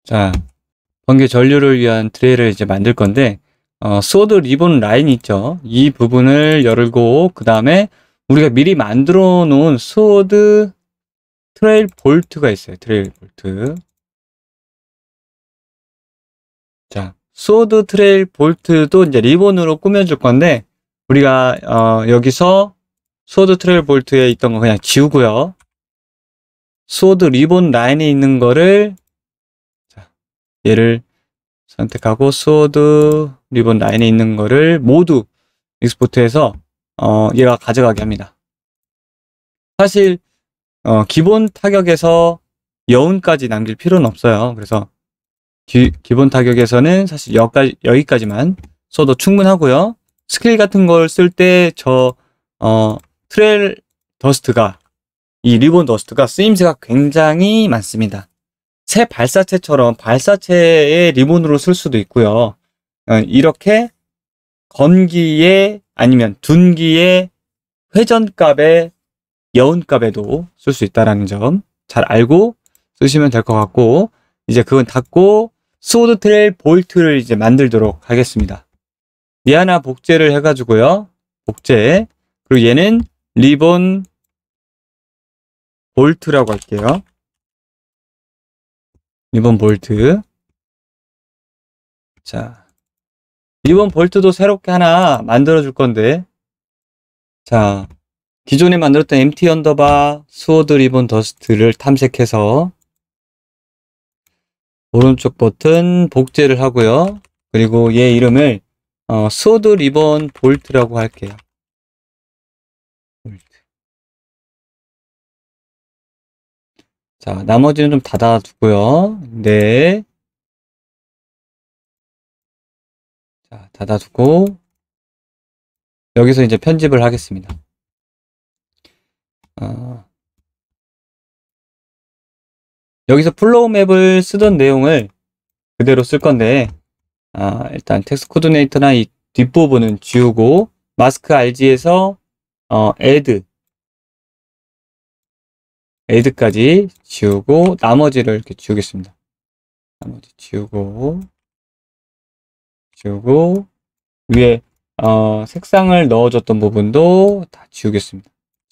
자, 번개 전류를 위한 트레이를 이제 만들 건데, 소드 리본 라인 있죠? 이 부분을 열고, 그 다음에 우리가 미리 만들어 놓은 소드 트레일 볼트가 있어요. 트레일 볼트. 자, 소드 트레일 볼트도 이제 리본으로 꾸며줄 건데, 우리가, 여기서 소드 트레일 볼트에 있던 거 그냥 지우고요. 소드 리본 라인에 있는 거를, 자, 얘를 선택하고 소드 리본 라인에 있는 거를 모두 익스포트해서 얘가 가져가게 합니다. 사실 기본 타격에서 여운까지 남길 필요는 없어요. 그래서 기본 타격에서는 사실 여기까지만 써도 충분하고요. 스킬 같은 걸 쓸 때 트레일 더스트가 이 리본 더스트가 쓰임새가 굉장히 많습니다. 새 발사체처럼 발사체의 리본으로 쓸 수도 있고요. 이렇게 건기에 아니면 둔기의 회전값의 여운값에도 쓸 수 있다는 점 잘 알고 쓰시면 될 것 같고, 이제 그건 닫고 소드 트레일 볼트를 이제 만들도록 하겠습니다. 얘 하나 복제를 해가지고요. 복제. 그리고 얘는 리본 볼트라고 할게요. 리본 볼트. 자, 리본 볼트도 새롭게 하나 만들어 줄 건데, 자, 기존에 만들었던 MT 언더바 스워드 리본 더스트를 탐색해서 오른쪽 버튼 복제를 하고요. 그리고 얘 이름을 스워드 리본 볼트라고 할게요. 볼트. 자, 나머지는 좀 닫아두고요. 네. 자, 닫아두고 여기서 이제 편집을 하겠습니다. 여기서 플로우 맵을 쓰던 내용을 그대로 쓸 건데, 일단 텍스트 코디네이터나 이 뒷부분은 지우고 마스크 RG에서 add까지 지우고 나머지를 이렇게 지우겠습니다. 나머지 지우고 위에 색상을 넣어줬던 부분도 다 지우겠습니다.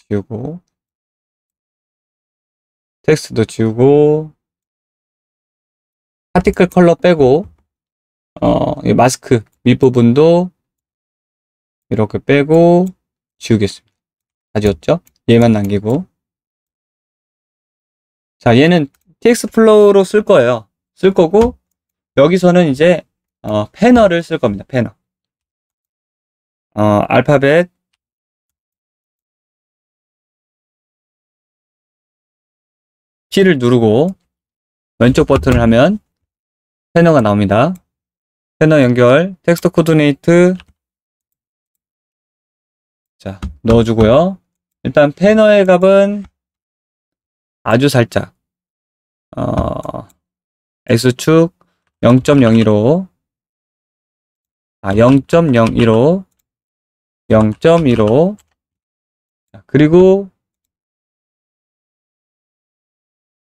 지우고 텍스트도 지우고 파티클 컬러 빼고 이 마스크 밑부분도 이렇게 빼고 지우겠습니다. 다 지웠죠? 얘만 남기고. 자, 얘는 TX 플로우로 쓸 거예요. 쓸 거고, 여기서는 이제 패널을 쓸 겁니다. 패널. 알파벳 K를 누르고 왼쪽 버튼을 하면 패널가 나옵니다. 패널 연결, 텍스트 코디네이트. 자, 넣어주고요. 일단 패널의 값은 아주 살짝 X축 0.02로 0.02로 0.15 그리고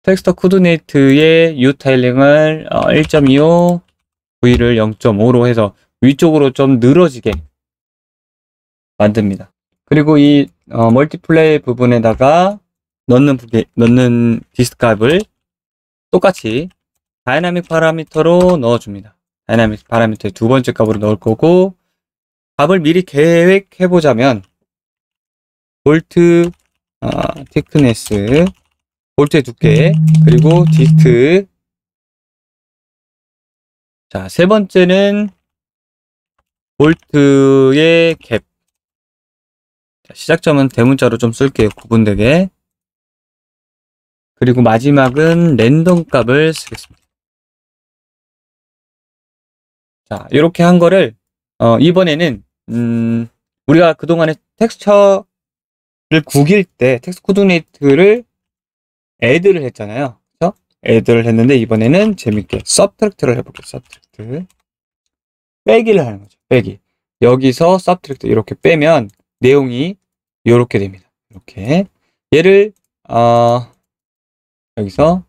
텍스트 코디네이트의 U 타일링을 1.25 V를 0.5로 해서 위쪽으로 좀 늘어지게 만듭니다. 그리고 이 멀티플레이 부분에다가 넣는 디스크 값을 똑같이 다이나믹 파라미터로 넣어줍니다. 다이나믹 파라미터의 두 번째 값으로 넣을 거고, 값을 미리 계획해 보자면 볼트 티크네스, 볼트의 두께, 그리고 디스크. 자, 세 번째는 볼트의 갭. 자, 시작점은 대문자로 좀 쓸게요. 구분되게. 그리고 마지막은 랜덤 값을 쓰겠습니다. 자, 이렇게 한 거를 이번에는 우리가 그동안에 텍스처를 구길 때 텍스트 코디네이트를 add를 했잖아요. 그래서 add를 했는데 이번에는 재밌게 subtract를 해볼게요. subtract. 빼기를 하는 거죠. 빼기. 여기서 subtract 이렇게 빼면 내용이 이렇게 됩니다. 이렇게. 얘를 여기서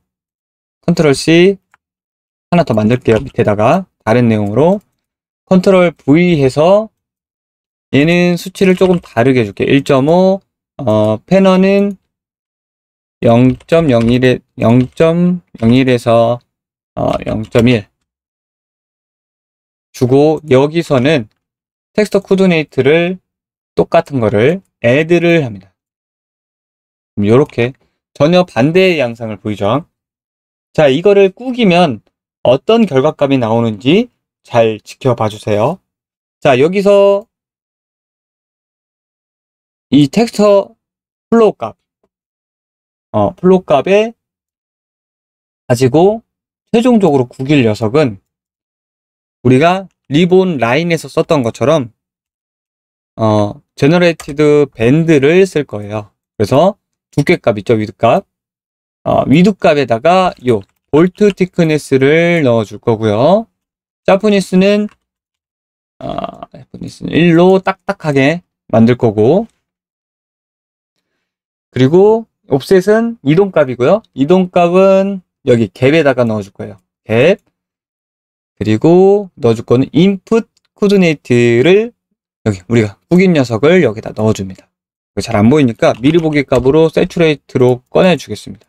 컨트롤 C 하나 더 만들게요. 밑에다가 다른 내용으로 컨트롤 V 해서 얘는 수치를 조금 다르게 해줄게. 1.5 패널은 0.01에서 0.1 주고 여기서는 텍스처 코디네이트를 똑같은 거를 add를 합니다. 이렇게 전혀 반대의 양상을 보이죠. 자, 이거를 꾸기면 어떤 결과값이 나오는지 잘 지켜봐 주세요. 자, 여기서 이 텍스처 플로우 값, 플로우 값에 가지고 최종적으로 구길 녀석은 우리가 리본 라인에서 썼던 것처럼 제너레이티드 밴드를 쓸 거예요. 그래서 두께값 있죠, 위드값. 위드값에다가 요 볼트 티크니스를 넣어 줄 거고요. 샤프니스는 1로 딱딱하게 만들 거고, 그리고 옵셋은 이동값이고요. 이동값은 여기 갭에다가 넣어 줄 거예요. 갭. 그리고 넣어 줄 거는 인풋 코디네이트를 여기 우리가 꾸긴 녀석을 여기다 넣어 줍니다. 잘 안 보이니까 미리 보기 값으로 세츄레이트로 꺼내 주겠습니다.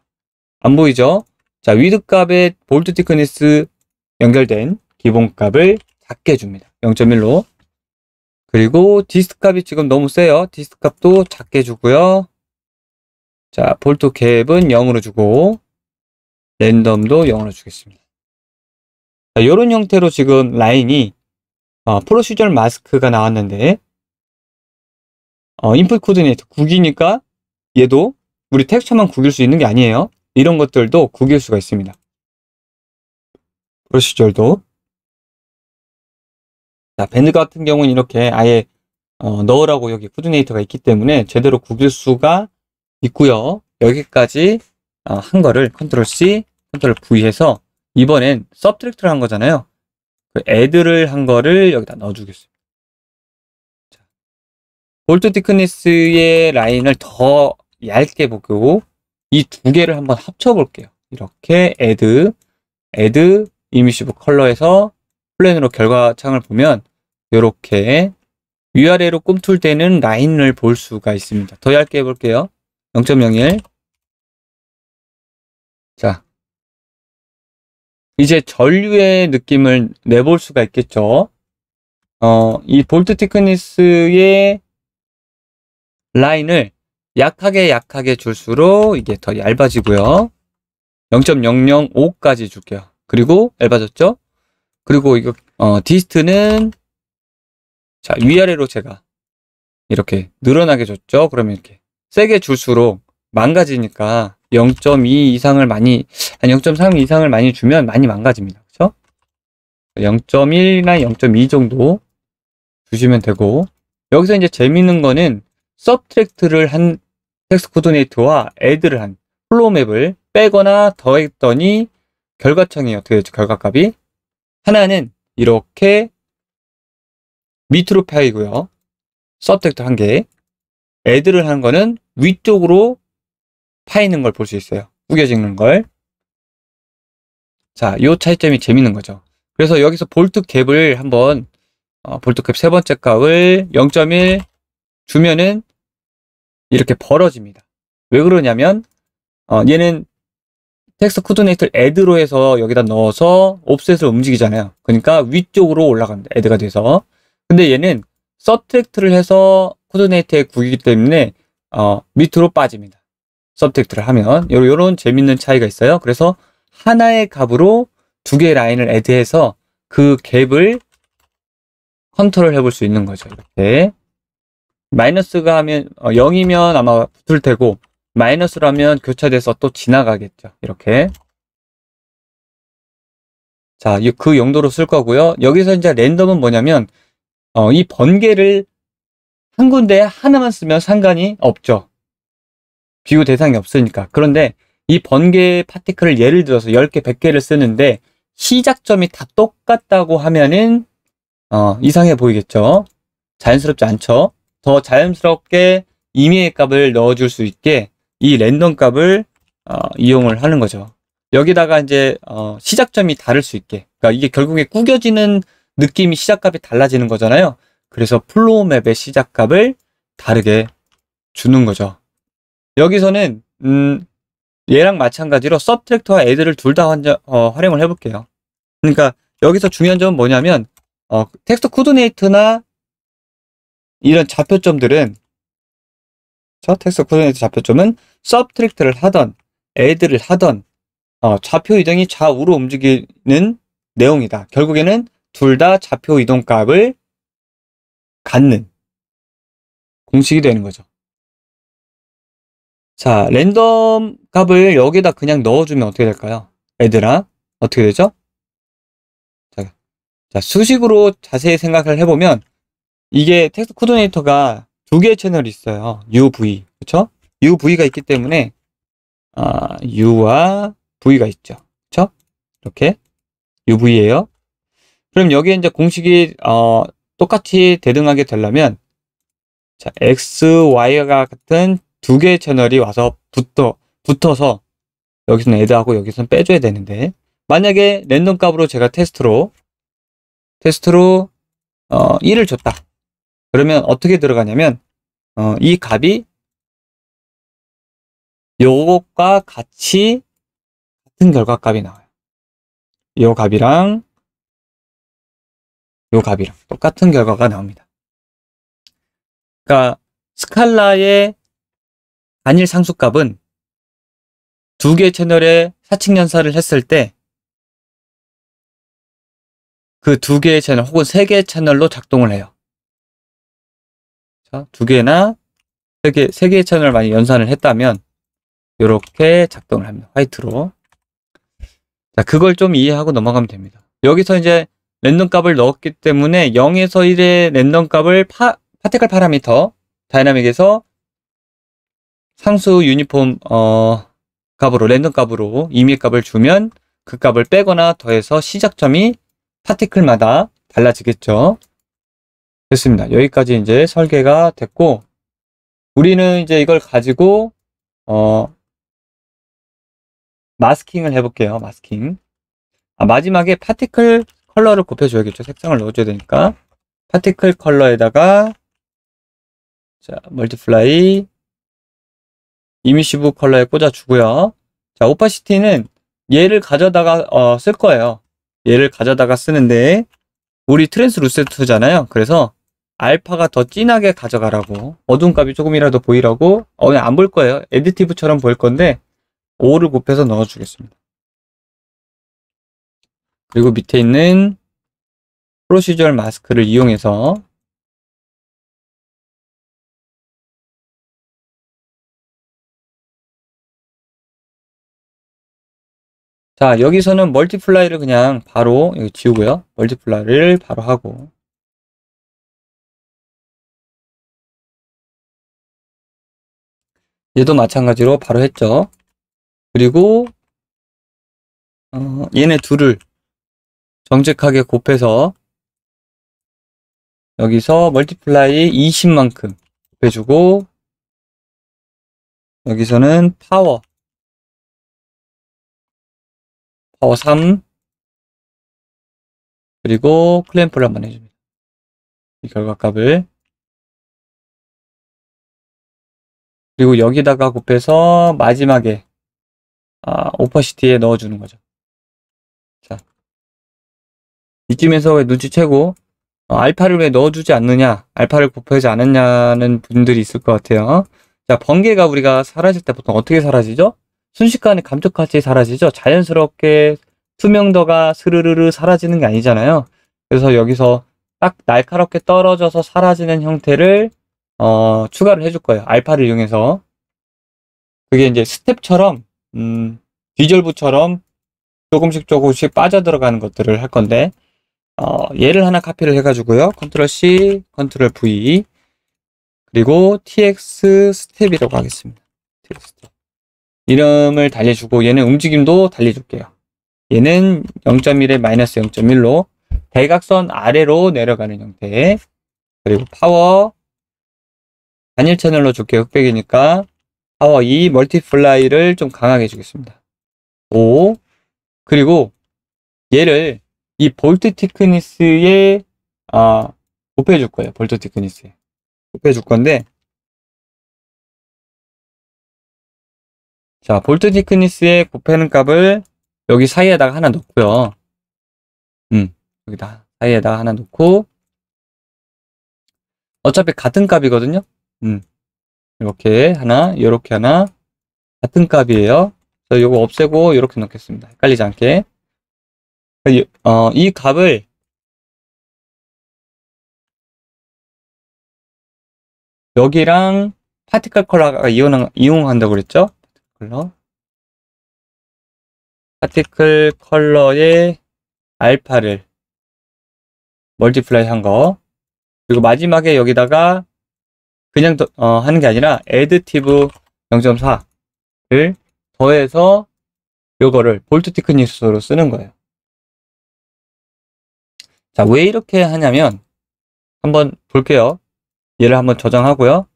안 보이죠? 자, 위드 값에 볼트 티크니스 연결된 기본 값을 작게 줍니다. 0.1로. 그리고 디스트 값이 지금 너무 세요. 디스트 값도 작게 주고요. 자, 볼트 갭은 0으로 주고 랜덤도 0으로 주겠습니다. 자, 이런 형태로 지금 라인이 프로시저널 마스크가 나왔는데 인풋 코디네이터 구기니까 얘도 우리 텍스처만 구길 수 있는 게 아니에요. 이런 것들도 구길 수가 있습니다. 프로시저도. 자, 밴드 같은 경우는 이렇게 아예 넣으라고 여기 코디네이터가 있기 때문에 제대로 구길 수가 있고요. 여기까지 한 거를 컨트롤 C, 컨트롤 V 해서 이번엔 서브트랙트를 한 거잖아요. 그 add를 한 거를 여기다 넣어주겠습니다. 자, 볼트 티크니스의 라인을 더 얇게 보고 이 두 개를 한번 합쳐볼게요. 이렇게 add 이미시브 컬러에서 플랜으로 결과창을 보면 이렇게 위아래로 꿈틀대는 라인을 볼 수가 있습니다. 더 얇게 해볼게요. 0.01. 자, 이제 전류의 느낌을 내볼 수가 있겠죠. 이 볼트 티크니스의 라인을 약하게 줄수록 이게 더 얇아지고요. 0.005까지 줄게요. 그리고 얇아졌죠? 그리고 이거 디스트는 자, 위아래로 제가 이렇게 늘어나게 줬죠. 그러면 이렇게 세게 줄수록 망가지니까 0.2 이상을 많이, 한 0.3 이상을 많이 주면 많이 망가집니다. 그렇죠? 0.1이나 0.2 정도 주시면 되고, 여기서 이제 재밌는 거는 서브트랙트를 한 텍스트 코디네이터와 add를 한 플로우 맵을 빼거나 더했더니 결과창이 어떻게 되죠? 결과값이 하나는 이렇게 밑으로 파이고요. 서브트랙트 한 개, add를 한 거는 위쪽으로 파이는 걸 볼 수 있어요. 구겨지는 걸. 자, 요 차이점이 재밌는 거죠. 그래서 여기서 볼트 갭을 한번 볼트 갭 세 번째 값을 0.1 주면은 이렇게 벌어집니다. 왜 그러냐면 얘는 텍스트 코디네이터를 add로 해서 여기다 넣어서 옵셋을 움직이잖아요. 그러니까 위쪽으로 올라갑니다. add가 돼서. 근데 얘는 서브트랙트를 해서 코디네이터에 구기기 때문에 밑으로 빠집니다. 서브트랙트를 하면 요런 재밌는 차이가 있어요. 그래서 하나의 값으로 두 개의 라인을 add해서 그 갭을 컨트롤 해볼 수 있는 거죠. 이렇게 마이너스가 하면 0이면 아마 붙을 테고 마이너스라면 교차돼서 또 지나가겠죠. 이렇게. 자, 그 용도로 쓸 거고요. 여기서 이제 랜덤은 뭐냐면 이 번개를 한 군데 하나만 쓰면 상관이 없죠. 비교 대상이 없으니까. 그런데 이 번개 파티클을 예를 들어서 10개, 100개를 쓰는데 시작점이 다 똑같다고 하면은 이상해 보이겠죠. 자연스럽지 않죠. 더 자연스럽게 임의의 값을 넣어줄 수 있게 이 랜덤 값을 이용을 하는 거죠. 여기다가 이제 시작점이 다를 수 있게, 그러니까 이게 결국에 구겨지는 느낌이 시작값이 달라지는 거잖아요. 그래서 플로우 맵의 시작값을 다르게 주는 거죠. 여기서는 얘랑 마찬가지로 서브트랙터와 애들을 둘 다 활용을 해볼게요. 그러니까 여기서 중요한 점은 뭐냐면 텍스트 코디네이터나 이런 좌표점들은 텍스트 코디네이터 좌표점은 서브트랙트를 하던 애들을 하던 좌표 이동이 좌우로 움직이는 내용이다. 결국에는 둘 다 좌표 이동 값을 갖는 공식이 되는 거죠. 자, 랜덤 값을 여기다 그냥 넣어주면 어떻게 될까요? 애들아, 어떻게 되죠? 자, 수식으로 자세히 생각을 해보면 이게 텍스트 코디네이터가 두 개의 채널이 있어요. UV, 그쵸? UV가 있기 때문에 U와 V가 있죠. 그쵸? 이렇게 UV예요. 그럼 여기에 이제 공식이 똑같이 대등하게 되려면 자, X, Y가 같은 두 개의 채널이 와서 붙어서 여기서는 애드하고 여기서는 빼줘야 되는데 만약에 랜덤 값으로 제가 테스트로 1을 줬다. 그러면 어떻게 들어가냐면 이 값이 요것과 같은 결과값이 나와요. 요 값이랑 요 값이랑 똑같은 결과가 나옵니다. 그러니까 스칼라의 단일 상수값은 두 개의 채널에 사칙 연산을 했을 때 그 두 개의 채널 혹은 세 개의 채널로 작동을 해요. 자, 두 개나 세 개의 채널을 많이 연산을 했다면 이렇게 작동을 합니다. 화이트로. 자, 그걸 좀 이해하고 넘어가면 됩니다. 여기서 이제 랜덤 값을 넣었기 때문에 0에서 1의 랜덤 값을 파티클 파라미터 다이나믹에서 상수 유니폼 값으로 랜덤 값으로 임의 값을 주면 그 값을 빼거나 더해서 시작점이 파티클마다 달라지겠죠. 됐습니다. 여기까지 이제 설계가 됐고 우리는 이제 이걸 가지고 마스킹을 해볼게요. 마스킹. 마지막에 파티클 컬러를 곱해줘야겠죠. 색상을 넣어줘야 되니까 파티클 컬러에다가 자 멀티플라이 이미시브 컬러에 꽂아주고요. 자 오파시티는 얘를 가져다가 쓸 거예요. 얘를 가져다가 쓰는데 우리 트랜스루센트잖아요. 그래서 알파가 더 진하게 가져가라고 어두운 값이 조금이라도 보이라고 안 볼 거예요. 에디티브처럼 보일 건데 5를 곱해서 넣어주겠습니다. 그리고 밑에 있는 프로시저럴 마스크를 이용해서 자 여기서는 멀티플라이를 그냥 바로 여기 지우고요. 멀티플라이를 바로 하고 얘도 마찬가지로 바로 했죠. 그리고 얘네 둘을 정직하게 곱해서 여기서 멀티플라이 20만큼 곱해주고 여기서는 파워 3 그리고 클램프를 한번 해줍니다. 이 결과값을 그리고 여기다가 곱해서 마지막에 오퍼시티에 넣어주는 거죠. 자, 이쯤에서 왜 눈치채고 알파를 왜 넣어주지 않느냐, 알파를 곱하지 않았냐는 분들이 있을 것 같아요. 자, 번개가 우리가 사라질 때 보통 어떻게 사라지죠? 순식간에 감쪽같이 사라지죠. 자연스럽게 투명도가 스르르르 사라지는 게 아니잖아요. 그래서 여기서 딱 날카롭게 떨어져서 사라지는 형태를 추가를 해줄 거예요. 알파를 이용해서. 그게 이제 스텝처럼 디졸브처럼 조금씩 빠져들어가는 것들을 할 건데 얘를 하나 카피를 해가지고요. 컨트롤 C, 컨트롤 V 그리고 TX 스텝이라고 하겠습니다. TX 스텝. 이름을 달려주고 얘는 움직임도 달려줄게요. 얘는 0.1에 마이너스 0.1로 대각선 아래로 내려가는 형태. 그리고 파워 단일 채널로 줄게요. 흑백이니까 파워 2 멀티플라이를 좀 강하게 주겠습니다. 5 그리고 얘를 이 볼트 티크니스에 곱해줄 거예요. 볼트 티크니스에 곱해줄 건데, 자, 볼트 티크니스에 곱하는 값을 여기 사이에다가 하나 넣고요. 여기다 사이에다가 하나 넣고, 어차피 같은 값이거든요. 이렇게 하나, 이렇게 하나 같은 값이에요. 그래서 이거 없애고 이렇게 넣겠습니다. 헷갈리지 않게. 이 값을 여기랑 파티클 컬러가 이용한다고 그랬죠? 파티클 컬러의 알파를 멀티플라이 한 거. 그리고 마지막에 여기다가 그냥 하는 게 아니라 애드티브 0.4를 더해서 요거를 볼트 티크니스로 쓰는 거예요. 자, 왜 이렇게 하냐면 한번 볼게요. 얘를 한번 저장하고요.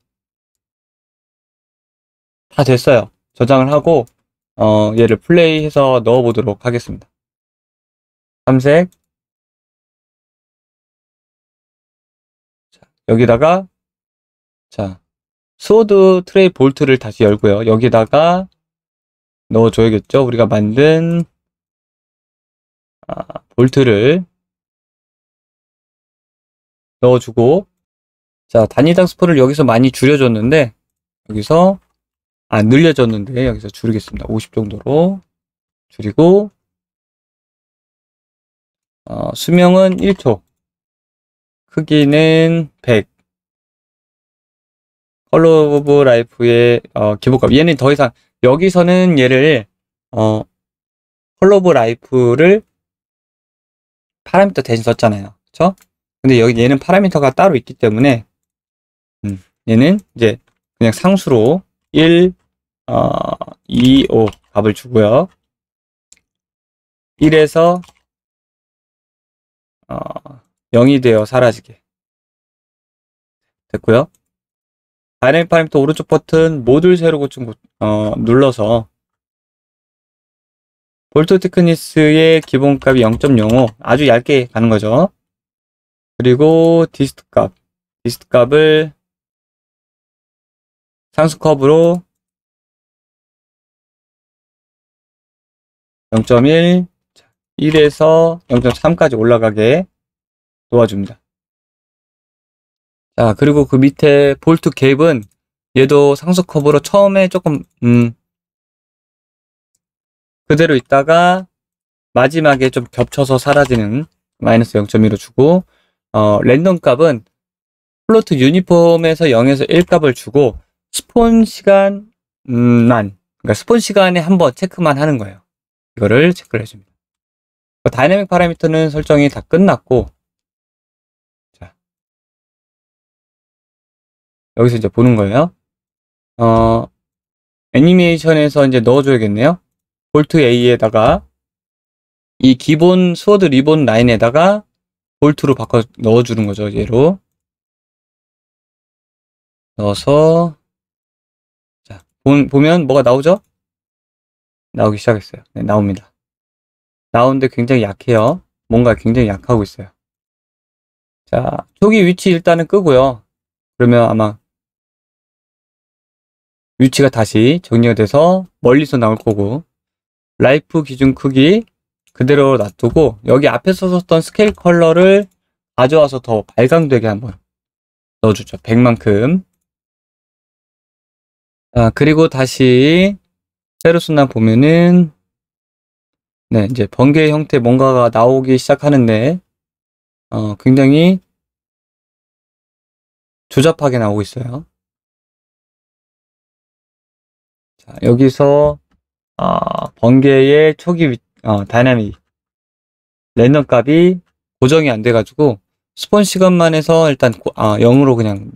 다 됐어요. 저장을 하고 얘를 플레이해서 넣어보도록 하겠습니다. 삼색. 자, 여기다가 자, 스워드 트레이 볼트를 다시 열고요. 여기다가 넣어줘야겠죠. 우리가 만든 볼트를 넣어주고, 자, 단위당 스포를 여기서 많이 줄여줬는데 여기서 늘려줬는데 여기서 줄이겠습니다. 50 정도로 줄이고, 수명은 1초, 크기는 100, 컬러 오브 라이프의 기본값. 얘는 더 이상 여기서는 얘를 컬러 오브 라이프를 파라미터 대신 썼잖아요. 그쵸? 근데 여기 얘는 파라미터가 따로 있기 때문에 얘는 이제 그냥 상수로 1, 2, 5 값을 주고요. 1에서 0이 되어 사라지게 됐고요. 다이내믹 파라미터 오른쪽 버튼 모듈 세로 고침 눌러서 볼트 티크니스의 기본값이 0.05 아주 얇게 가는 거죠. 그리고 디스트 값을 상수 컵으로 0.1, 1에서 0.3까지 올라가게 도와줍니다. 자, 그리고 그 밑에 볼트 갭은 얘도 상수 컵으로 처음에 조금 그대로 있다가 마지막에 좀 겹쳐서 사라지는 마이너스 0.1로 주고, 랜덤 값은 플로트 유니폼에서 0에서 1 값을 주고 스폰 시간만, 그러니까 스폰 시간에 한번 체크만 하는 거예요. 이거를 체크를 해줍니다. 다이내믹 파라미터는 설정이 다 끝났고, 자, 여기서 이제 보는 거예요. 애니메이션에서 이제 넣어줘야겠네요. 볼트 A에다가 이 기본 스워드 리본 라인에다가 볼트로 바꿔 넣어주는 거죠. 얘로 넣어서, 자, 보면 뭐가 나오죠? 나오기 시작했어요. 네, 나옵니다. 나오는데 굉장히 약해요. 뭔가 굉장히 약하고 있어요. 자, 초기 위치 일단은 끄고요. 그러면 아마 위치가 다시 정리가 돼서 멀리서 나올 거고, 라이프 기준 크기 그대로 놔두고 여기 앞에서 썼던 스케일 컬러를 가져와서 더 발광되게 한번 넣어주죠. 100만큼. 그리고 다시 세로 순환 보면은 네, 이제 번개 형태 뭔가가 나오기 시작하는데 굉장히 조잡하게 나오고 있어요. 자, 여기서 번개의 초기 다이나믹 랜덤 값이 고정이 안 돼가지고 스폰 시간만 해서 일단 0으로 그냥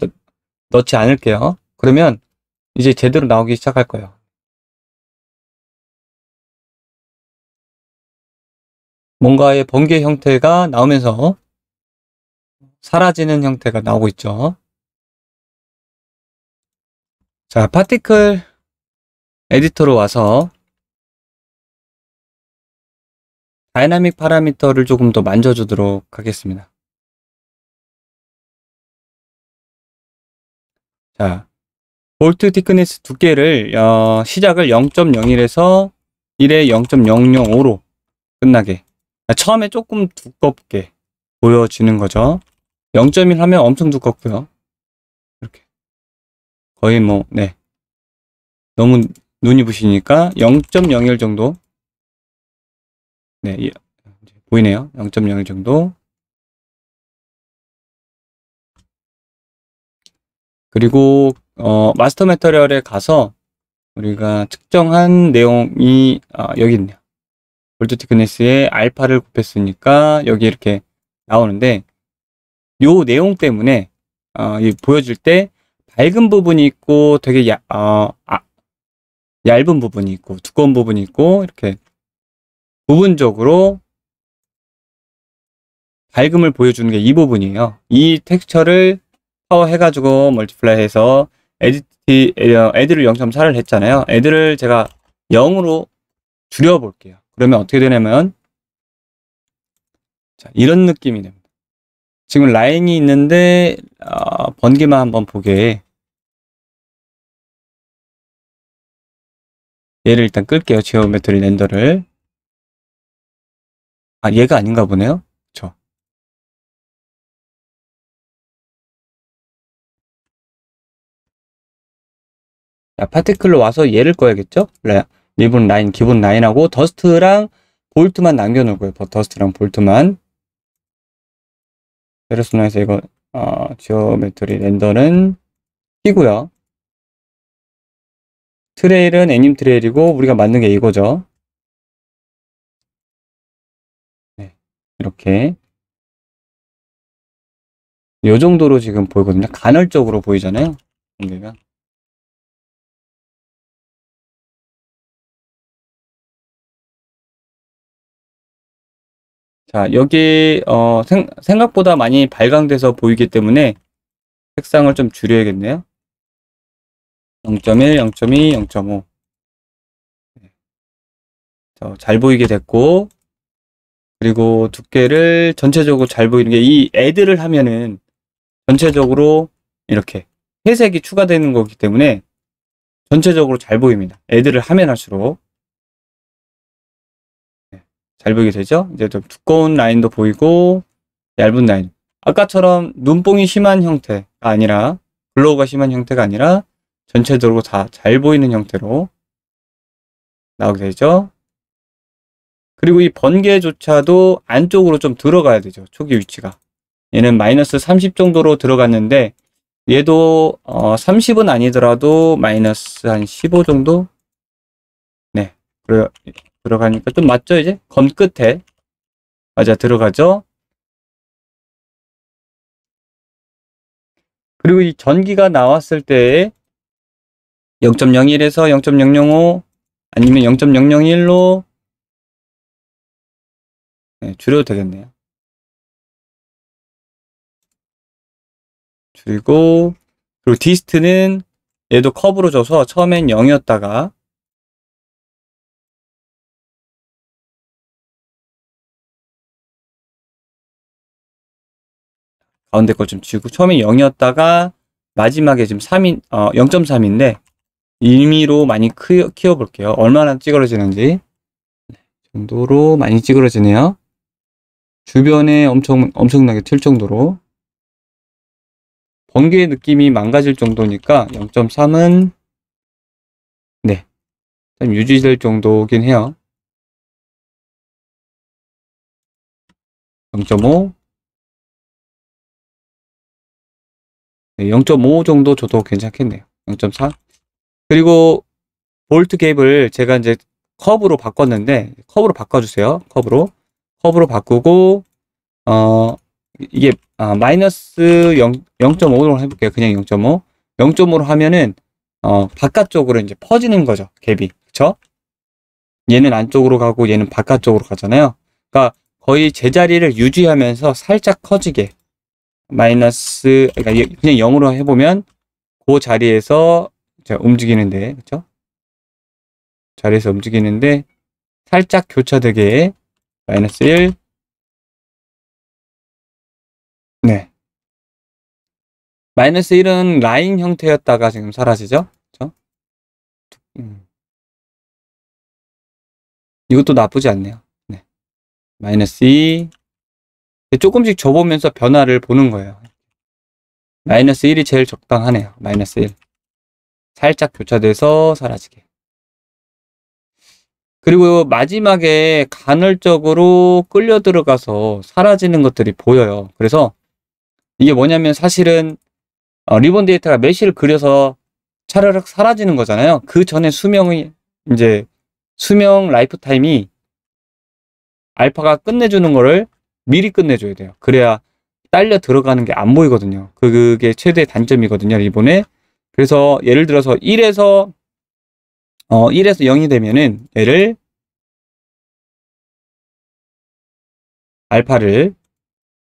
넣지 않을게요. 그러면 이제 제대로 나오기 시작할 거예요. 뭔가의 번개 형태가 나오면서 사라지는 형태가 나오고 있죠. 자, 파티클 에디터로 와서 다이나믹 파라미터를 조금 더 만져주도록 하겠습니다. 자, 볼트 티크니스 두께를 시작을 0.01에서 1에 0.005로 끝나게, 처음에 조금 두껍게 보여지는 거죠. 0.1 하면 엄청 두껍고요. 이렇게 거의 뭐 너무 눈이 부시니까 0.01 정도, 보이네요. 0.01 정도. 그리고 마스터 매터리얼에 가서 우리가 측정한 내용이 여기 있네요. 볼트 티크니스에 알파를 곱했으니까 여기 이렇게 나오는데, 요 내용 때문에 보여줄 때 밝은 부분이 있고 되게 얇은 부분이 있고 두꺼운 부분이 있고, 이렇게 부분적으로 밝음을 보여주는 게 이 부분이에요. 이 텍스처를 파워 해가지고 멀티플라이 해서 애들을 0.4를 했잖아요. 애들을 제가 0으로 줄여볼게요. 그러면 어떻게 되냐면, 자, 이런 느낌이 됩니다. 지금 라인이 있는데 번개만 한번 보게. 얘를 일단 끌게요. 지오메트리 렌더를. 얘가 아닌가 보네요. 그쵸. 자, 파티클로 와서 얘를 꺼야겠죠? 리본 라인, 기본 라인하고 더스트랑 볼트만 남겨놓을 거예요. 더스트랑 볼트만. 페르소나에서 이거 지오메트리 렌더는 키고요. 트레일은 애님 트레일이고 우리가 만든 게 이거죠. 네, 이렇게 이 정도로 지금 보이거든요. 간헐적으로 보이잖아요. 공개가. 자, 여기 생각보다 많이 발광돼서 보이기 때문에 색상을 좀 줄여야겠네요. 0.1, 0.2, 0.5. 잘 보이게 됐고, 그리고 두께를 전체적으로 잘 보이는 게, 이 애들을 하면은 전체적으로 이렇게 회색이 추가되는 거기 때문에 전체적으로 잘 보입니다. 애들을 하면 할수록 잘 보이게 되죠. 이제 좀 두꺼운 라인도 보이고 얇은 라인, 아까처럼 눈뽕이 심한 형태가 아니라, 글로우가 심한 형태가 아니라 전체적으로 다 잘 보이는 형태로 나오게 되죠. 그리고 이 번개조차도 안쪽으로 좀 들어가야 되죠. 초기 위치가. 얘는 마이너스 30 정도로 들어갔는데, 얘도 30은 아니더라도 마이너스 한 15 정도? 네, 들어가니까 좀 맞죠? 이제 검 끝에 맞아 들어가죠. 그리고 이 전기가 나왔을 때 0.01에서 0.005 아니면 0.001로 줄여도 되겠네요. 줄이고, 그리고 디스트는 얘도 컵으로 줘서 처음엔 0이었다가 가운데 걸 좀 지우고, 처음에 0이었다가 마지막에 지금 0.3인데 임의로 많이 키워볼게요. 얼마나 찌그러지는지. 정도로 많이 찌그러지네요. 주변에 엄청나게 튈 정도로. 번개의 느낌이 망가질 정도니까 0.3은 좀 유지될 정도긴 해요. 0.5 0.5 정도 줘도 괜찮겠네요. 0.4. 그리고 볼트 갭을 제가 이제 컵으로 바꿨는데, 컵으로 바꿔주세요. 컵으로 바꾸고 이게 마이너스 0.5로 해볼게요. 그냥 0.5. 0.5로 하면은 바깥쪽으로 이제 퍼지는 거죠. 갭이. 그쵸? 얘는 안쪽으로 가고 얘는 바깥쪽으로 가잖아요. 그러니까 거의 제자리를 유지하면서 살짝 커지게, 그러니까 그냥 0으로 해보면 그 자리에서 움직이는데, 그쵸? 자리에서 움직이는데 살짝 교차되게 마이너스 1. 네. 마이너스 1은 라인 형태였다가 지금 사라지죠? 그쵸? 이것도 나쁘지 않네요. 네. 마이너스 2. 조금씩 줘보면서 변화를 보는 거예요. 마이너스 1이 제일 적당하네요. 마이너스 1. 살짝 교차돼서 사라지게. 그리고 마지막에 간헐적으로 끌려 들어가서 사라지는 것들이 보여요. 그래서 이게 뭐냐면 사실은 리본 데이터가 메쉬를 그려서 차라락 사라지는 거잖아요. 그 전에 이제 수명 라이프 타임이 알파가 끝내주는 거를 미리 끝내줘야 돼요. 그래야 딸려 들어가는 게 안 보이거든요. 그게 최대의 단점이거든요, 리본에. 그래서 예를 들어서 1에서 0이 되면은 얘를 알파를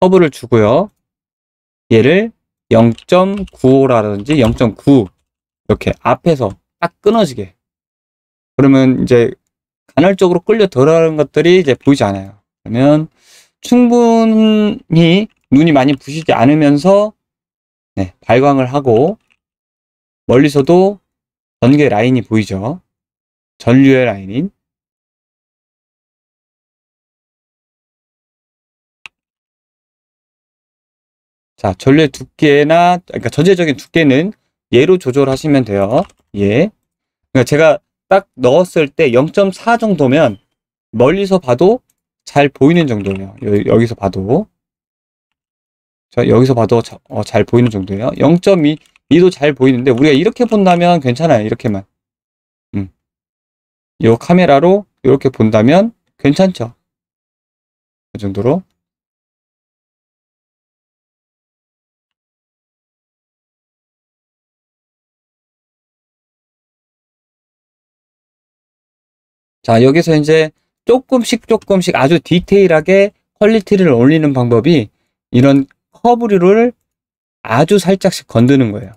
허브를 주고요. 얘를 0.95라든지 0.9 이렇게 앞에서 딱 끊어지게. 그러면 이제 간헐적으로 끌려 들어가는 것들이 이제 보이지 않아요. 그러면 충분히 눈이 많이 부시지 않으면서 네, 발광을 하고 멀리서도 전개 라인이 보이죠. 전류의 라인인. 자, 전류의 두께나 그러니까 전체적인 두께는 얘로 조절하시면 돼요. 예. 그러니까 제가 딱 넣었을 때 0.4 정도면 멀리서 봐도 잘 보이는 정도예요. 여기서 봐도. 자, 여기서 봐도 잘 보이는 정도예요. 0.2도 잘 보이는데 우리가 이렇게 본다면 괜찮아요. 이렇게만. 이 카메라로 이렇게 본다면 괜찮죠. 그 정도로. 자, 여기서 이제 조금씩 아주 디테일하게 퀄리티를 올리는 방법이 이런 커브류를 아주 살짝씩 건드는 거예요.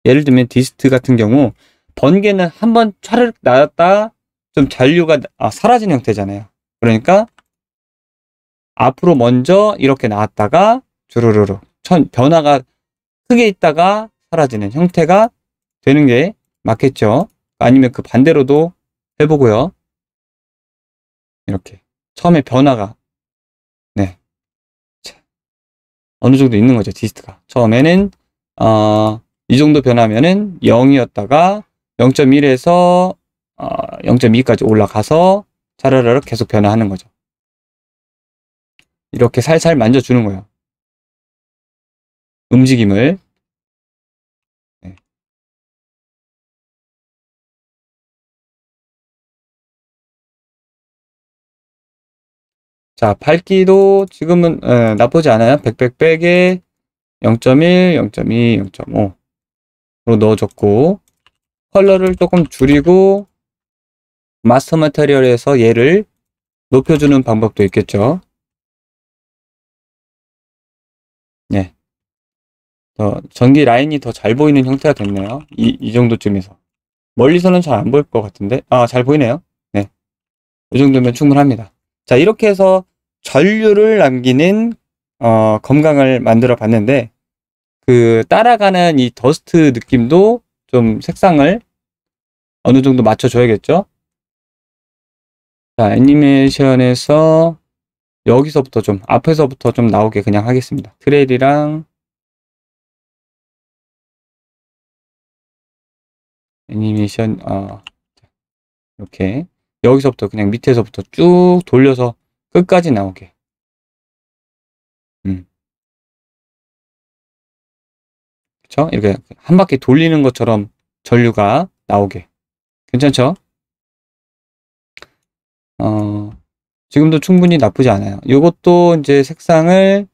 예를 들면 디스트 같은 경우 번개는 한번 차르륵 나왔다 좀 잔류가 사라지는 형태잖아요. 그러니까 앞으로 먼저 이렇게 나왔다가 주르르르 변화가 크게 있다가 사라지는 형태가 되는 게 맞겠죠. 아니면 그 반대로도 해보고요. 이렇게 처음에 변화가 네 어느 정도 있는 거죠. 디스트가 처음에는 이 정도 변하면은 0이었다가 0.1에서 0.2까지 올라가서 차라라락 계속 변화하는 거죠. 이렇게 살살 만져주는 거예요. 움직임을. 네. 자, 밝기도 지금은 나쁘지 않아요. 100에 0.1, 0.2, 0.5로 넣어줬고 컬러를 조금 줄이고 마스터 매터리얼에서 얘를 높여주는 방법도 있겠죠. 네. 전기 라인이 더 잘 보이는 형태가 됐네요. 이 정도쯤에서. 멀리서는 잘 안 보일 것 같은데. 잘 보이네요. 네. 이 정도면 충분합니다. 자, 이렇게 해서 전류를 남기는 검광을 만들어 봤는데 그 따라가는 이 더스트 느낌도 좀 색상을 어느 정도 맞춰줘야겠죠. 자, 애니메이션에서 여기서부터 좀 앞에서부터 좀 나오게 그냥 하겠습니다. 트레일이랑 애니메이션 이렇게 여기서부터 그냥 밑에서부터 쭉 돌려서 끝까지 나오게. 그쵸? 이렇게 한 바퀴 돌리는 것처럼 전류가 나오게. 괜찮죠? 지금도 충분히 나쁘지 않아요. 이것도 이제 색상을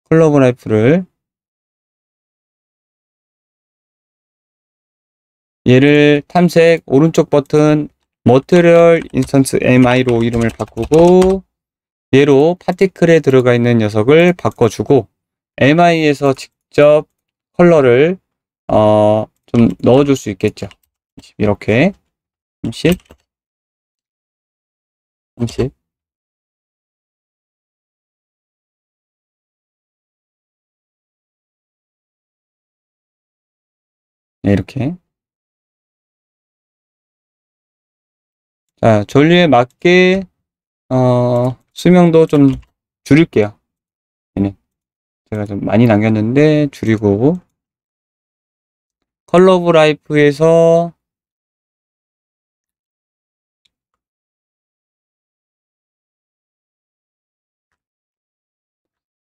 컬러 브라이프를 얘를 탐색 오른쪽 버튼 머티리얼 인스턴스 MI로 이름을 바꾸고 얘로 파티클에 들어가 있는 녀석을 바꿔주고 MI에서 직접 컬러를 좀 넣어줄 수 있겠죠. 이렇게 30 네, 이렇게. 자, 전류에 맞게 수명도 좀 줄일게요. 얘는 제가 좀 많이 남겼는데 줄이고, 컬러 오브 라이프에서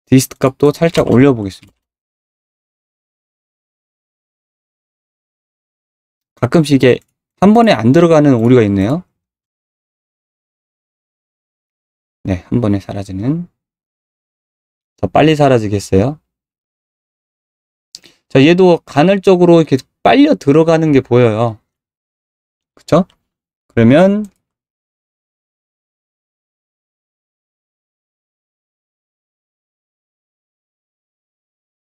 디스트 값도 살짝 올려보겠습니다. 가끔씩 이게 한 번에 안 들어가는 오류가 있네요. 네, 한 번에 사라지는. 더 빨리 사라지겠어요. 자, 얘도 간헐적으로 이렇게 빨려 들어가는 게 보여요. 그쵸? 그러면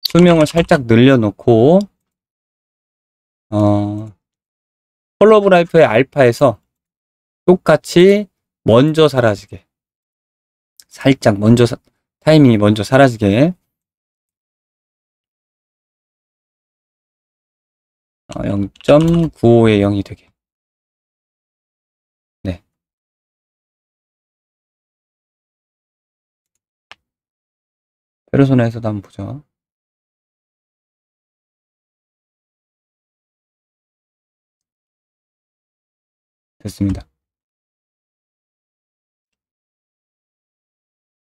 수명을 살짝 늘려놓고 컬러 오브 라이프의 알파에서 똑같이 먼저 사라지게, 살짝 먼저 타이밍이 먼저 사라지게 0.95의 0이 되게. 네. 페르소나에서도 한번 보죠. 됐습니다.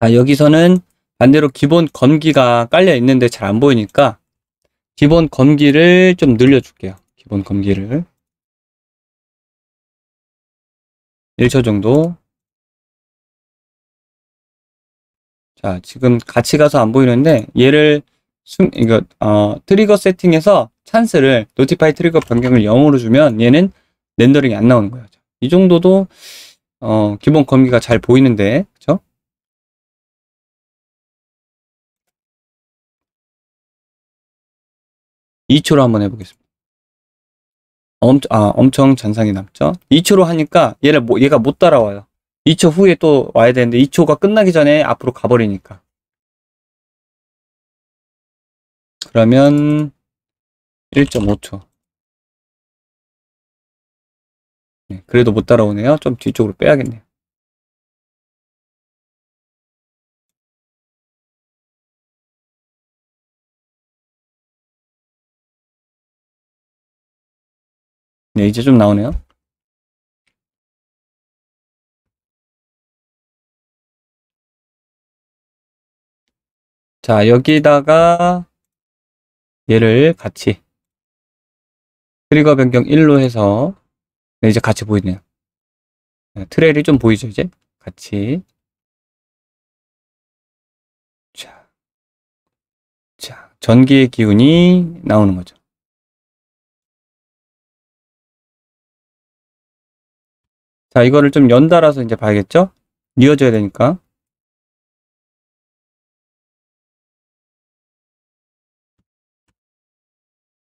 여기서는 반대로 기본 검기가 깔려 있는데 잘 안 보이니까 기본 검기를 좀 늘려줄게요. 기본 검기를 1초 정도. 자, 지금 같이 가서 안 보이는데 얘를 이거 트리거 세팅에서 찬스를 노티파이 트리거 변경을 0으로 주면 얘는 렌더링이 안 나오는 거예요. 이 정도도 기본 검기가 잘 보이는데, 그쵸? 2초로 한번 해보겠습니다. 엄청 잔상이 남죠? 2초로 하니까 얘가 못 따라와요. 2초 후에 또 와야 되는데 2초가 끝나기 전에 앞으로 가버리니까. 그러면 1.5초. 네, 그래도 못 따라오네요. 좀 뒤쪽으로 빼야겠네요. 네, 이제 좀 나오네요. 자, 여기다가 얘를 같이 트리거 변경 1로 해서 네, 이제 같이 보이네요. 네, 트레일이 좀 보이죠, 이제? 같이. 자, 자, 전기의 기운이 나오는 거죠. 자, 이거를 좀 연달아서 이제 봐야겠죠? 이어져야 되니까.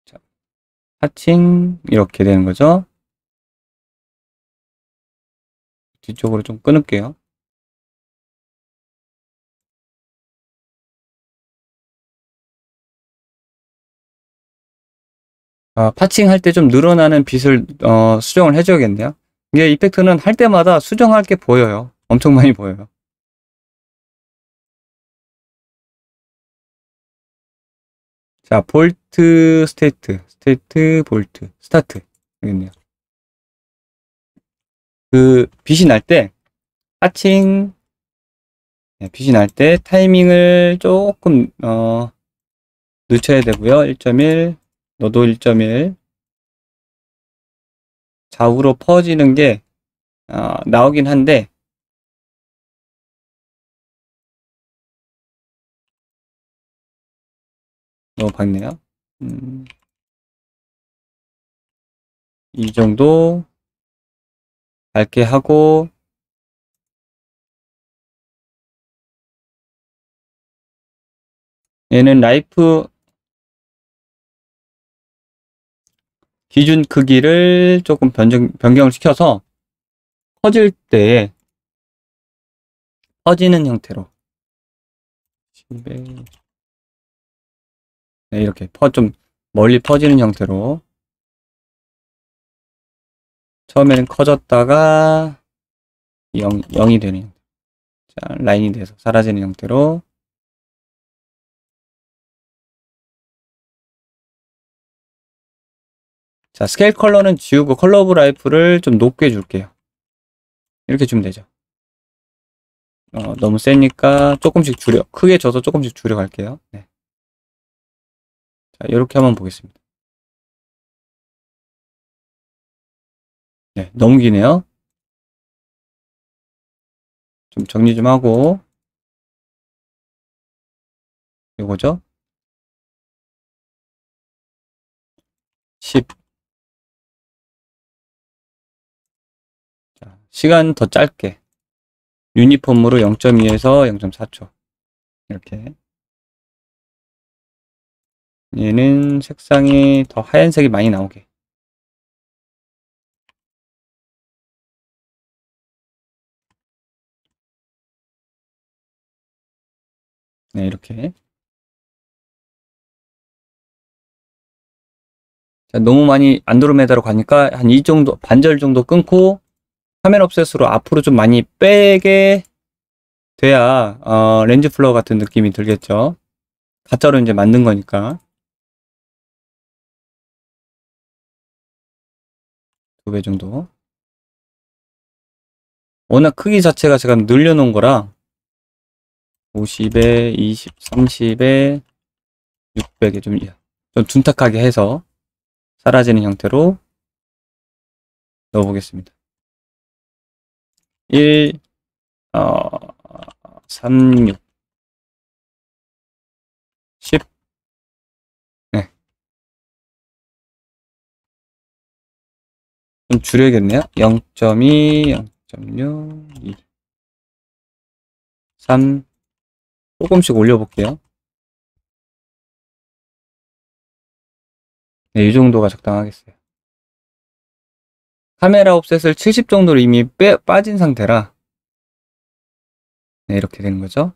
자, 하칭, 이렇게 되는 거죠. 뒤쪽으로 좀 끊을게요. 파칭 할 때 좀 늘어나는 빛을 수정을 해줘야겠네요. 이게 이펙트는 할 때마다 수정할 게 보여요. 엄청 많이 보여요. 자, 볼트, 스테이트, 볼트, 스타트. 되겠네요. 그 빛이 날 때, 파칭, 네, 빛이 날 때 타이밍을 조금 늦춰야 되고요. 1.1, 너도 1.1. 좌우로 퍼지는 게 나오긴 한데 너무 밝네요. 이 정도 밝게 하고 얘는 라이프 기준 크기를 조금 변경을 시켜서 퍼질 때 퍼지는 형태로 네, 이렇게 좀 멀리 퍼지는 형태로 처음에는 커졌다가 0이 되는, 자, 라인이 돼서 사라지는 형태로. 자, 스케일 컬러는 지우고 컬러 오브 라이프를 좀 높게 줄게요. 이렇게 주면 되죠. 너무 세니까 조금씩 크게 줘서 조금씩 줄여갈게요. 네. 자, 이렇게 한번 보겠습니다. 네, 너무 기네요. 좀 정리 좀 하고, 요거죠? 10. 자, 시간 더 짧게. 유니폼으로 0.2에서 0.4초. 이렇게. 얘는 색상이 더 하얀색이 많이 나오게. 네, 이렇게. 자, 너무 많이 안드로메다로 가니까 한 이 정도, 반절 정도 끊고 카메라 옵셋으로 앞으로 좀 많이 빼게 돼야 렌즈 플러어 같은 느낌이 들겠죠. 가짜로 이제 만든 거니까. 2배 정도. 워낙 크기 자체가 제가 늘려놓은 거라 50에 20, 30에 600에 좀 둔탁하게 해서 사라지는 형태로 넣어보겠습니다. 1, 3, 6, 10. 네. 좀 줄여야겠네요. 0.2, 0.6, 2, 3. 조금씩 올려볼게요. 네, 이 정도가 적당하겠어요. 카메라 옵셋을 70 정도로 이미 빠진 상태라 네, 이렇게 되는 거죠.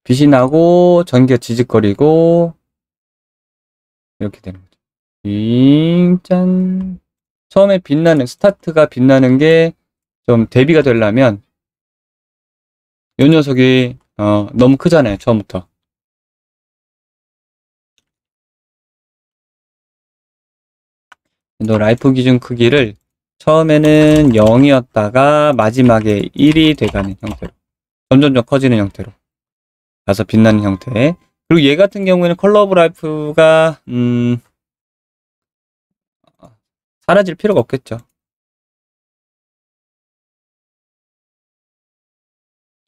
빛이 나고 전기가 지직거리고 이렇게 되는 거죠. 짠. 처음에 빛나는 스타트가 빛나는 게 좀 대비가 되려면 이 녀석이 너무 크잖아요. 처음부터. 너 라이프 기준 크기를 처음에는 0이었다가 마지막에 1이 돼가는 형태로 점점점 커지는 형태로 가서 빛나는 형태. 그리고 얘 같은 경우에는 컬러 오브 라이프가 사라질 필요가 없겠죠.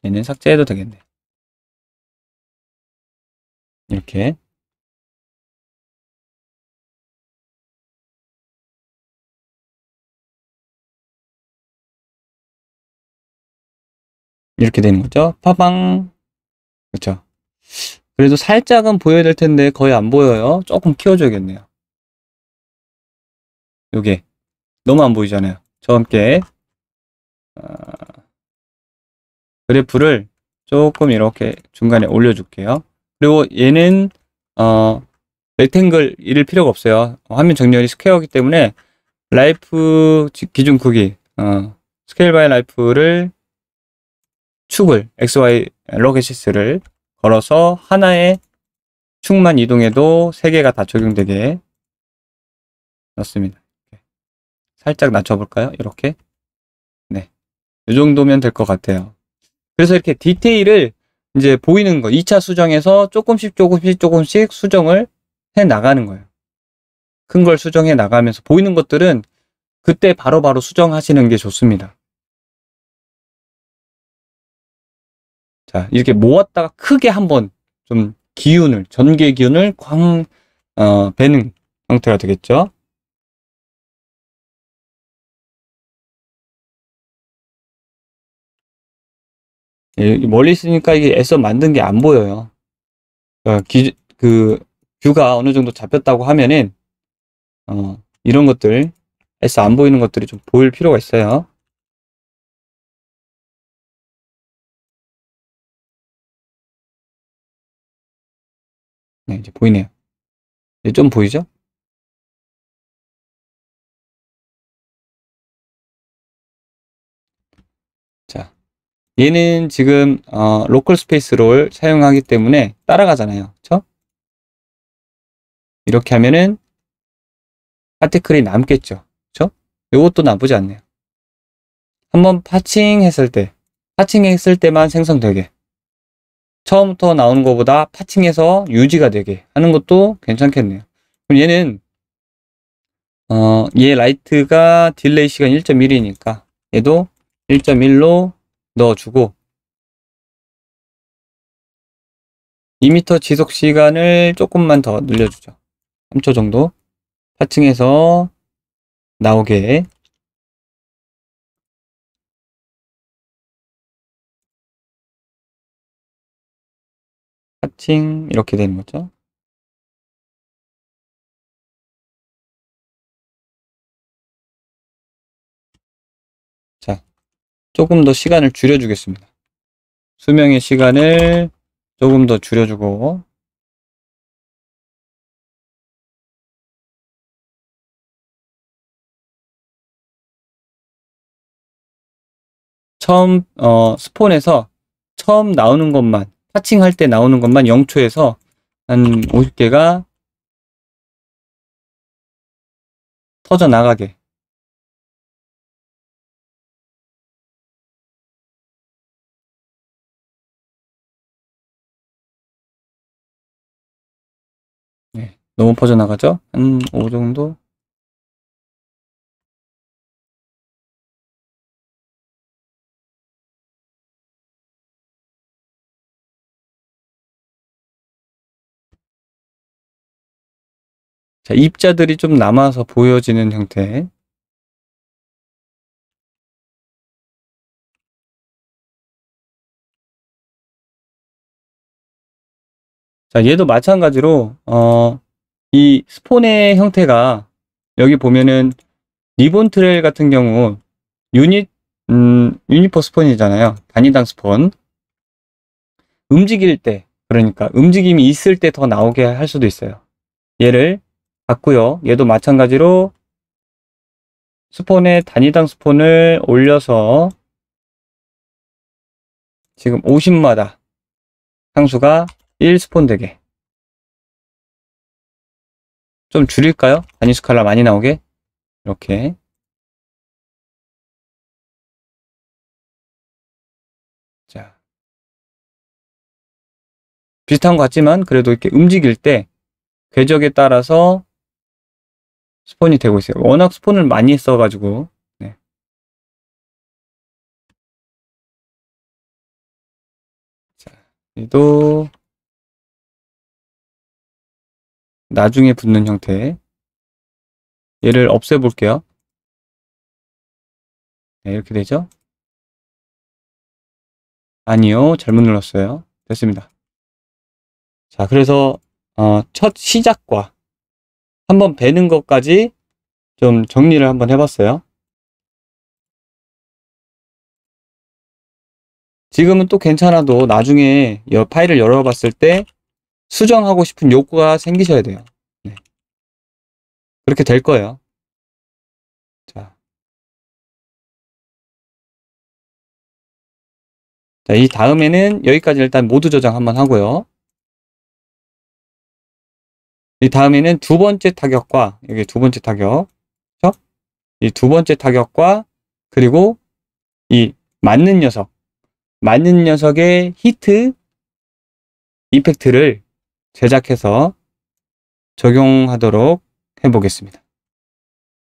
얘는 삭제해도 되겠네. 이렇게. 이렇게 되는 거죠. 파방. 그렇죠. 그래도 살짝은 보여야 될 텐데 거의 안 보여요. 조금 키워줘야겠네요. 요게 너무 안 보이잖아요. 저와 함께 그래프를 조금 이렇게 중간에 올려줄게요. 그리고 얘는 렉탱글 이럴 필요가 없어요. 화면 정렬이 스퀘어이기 때문에 라이프 기준 크기 스케일 바이 라이프를 축을 XY 로게시스를 걸어서 하나의 축만 이동해도 3개가 다 적용되게 넣습니다. 살짝 낮춰볼까요? 이렇게. 네. 이 정도면 될 것 같아요. 그래서 이렇게 디테일을 이제 보이는 거 2차 수정에서 조금씩 수정을 해 나가는 거예요. 큰 걸 수정해 나가면서 보이는 것들은 그때 바로바로 수정하시는 게 좋습니다. 자, 이렇게 모았다가 크게 한번 좀 전개 기운을 배는 형태가 되겠죠. 예, 멀리 있으니까 이게 애써 만든 게 안 보여요. 그 뷰가 어느 정도 잡혔다고 하면은 이런 것들 애써 안 보이는 것들이 좀 보일 필요가 있어요. 네, 이제 보이네요. 이제 좀 보이죠? 자, 얘는 지금 로컬 스페이스를 사용하기 때문에 따라가잖아요. 그쵸? 이렇게 하면은 파티클이 남겠죠. 그쵸? 이것도 나쁘지 않네요. 한번 파칭했을 때만 생성되게. 처음부터 나오는 것보다 파칭해서 유지가 되게 하는 것도 괜찮겠네요. 그럼 얘는 얘 라이트가 딜레이 시간 1.1이니까 얘도 1.1로 넣어주고 2m 지속 시간을 조금만 더 늘려주죠. 3초 정도 파칭해서 나오게. 파칭 이렇게 되는 거죠. 자, 조금 더 시간을 줄여주겠습니다. 수명의 시간을 조금 더 줄여주고 처음 스폰에서 처음 나오는 것만 파칭할 때 나오는 것만 0초에서 한 50개가 터져 나가게. 네, 너무 퍼져 나가죠? 한 5 정도. 자, 입자들이 좀 남아서 보여지는 형태. 자, 얘도 마찬가지로 이 스폰의 형태가 여기 보면은 리본 트레일 같은 경우 유닛 퍼 스폰이잖아요. 단위당 스폰. 움직일 때, 그러니까 움직임이 있을 때 더 나오게 할 수도 있어요. 얘를 봤고요. 얘도 마찬가지로 스폰에 단위당 스폰을 올려서 지금 50마다 상수가 1스폰 되게. 좀 줄일까요? 단위 스칼라 많이 나오게. 이렇게. 자, 비슷한 것 같지만 그래도 이렇게 움직일 때 궤적에 따라서 스폰이 되고 있어요. 워낙 스폰을 많이 써가지고. 네. 자, 얘도 나중에 붙는 형태. 얘를 없애볼게요. 네, 이렇게 되죠? 아니요, 잘못 눌렀어요. 됐습니다. 자, 그래서 첫 시작과 한번 베는 것까지 좀 정리를 한번 해봤어요. 지금은 또 괜찮아도 나중에 파일을 열어봤을 때 수정하고 싶은 욕구가 생기셔야 돼요. 네. 그렇게 될 거예요. 자, 이 다음에는 여기까지 일단 모두 저장 한번 하고요. 이 다음에는 두 번째 타격과 여기 두 번째 타격, 그렇죠? 이 두 번째 타격과 그리고 이 맞는 녀석의 히트 이펙트를 제작해서 적용하도록 해보겠습니다.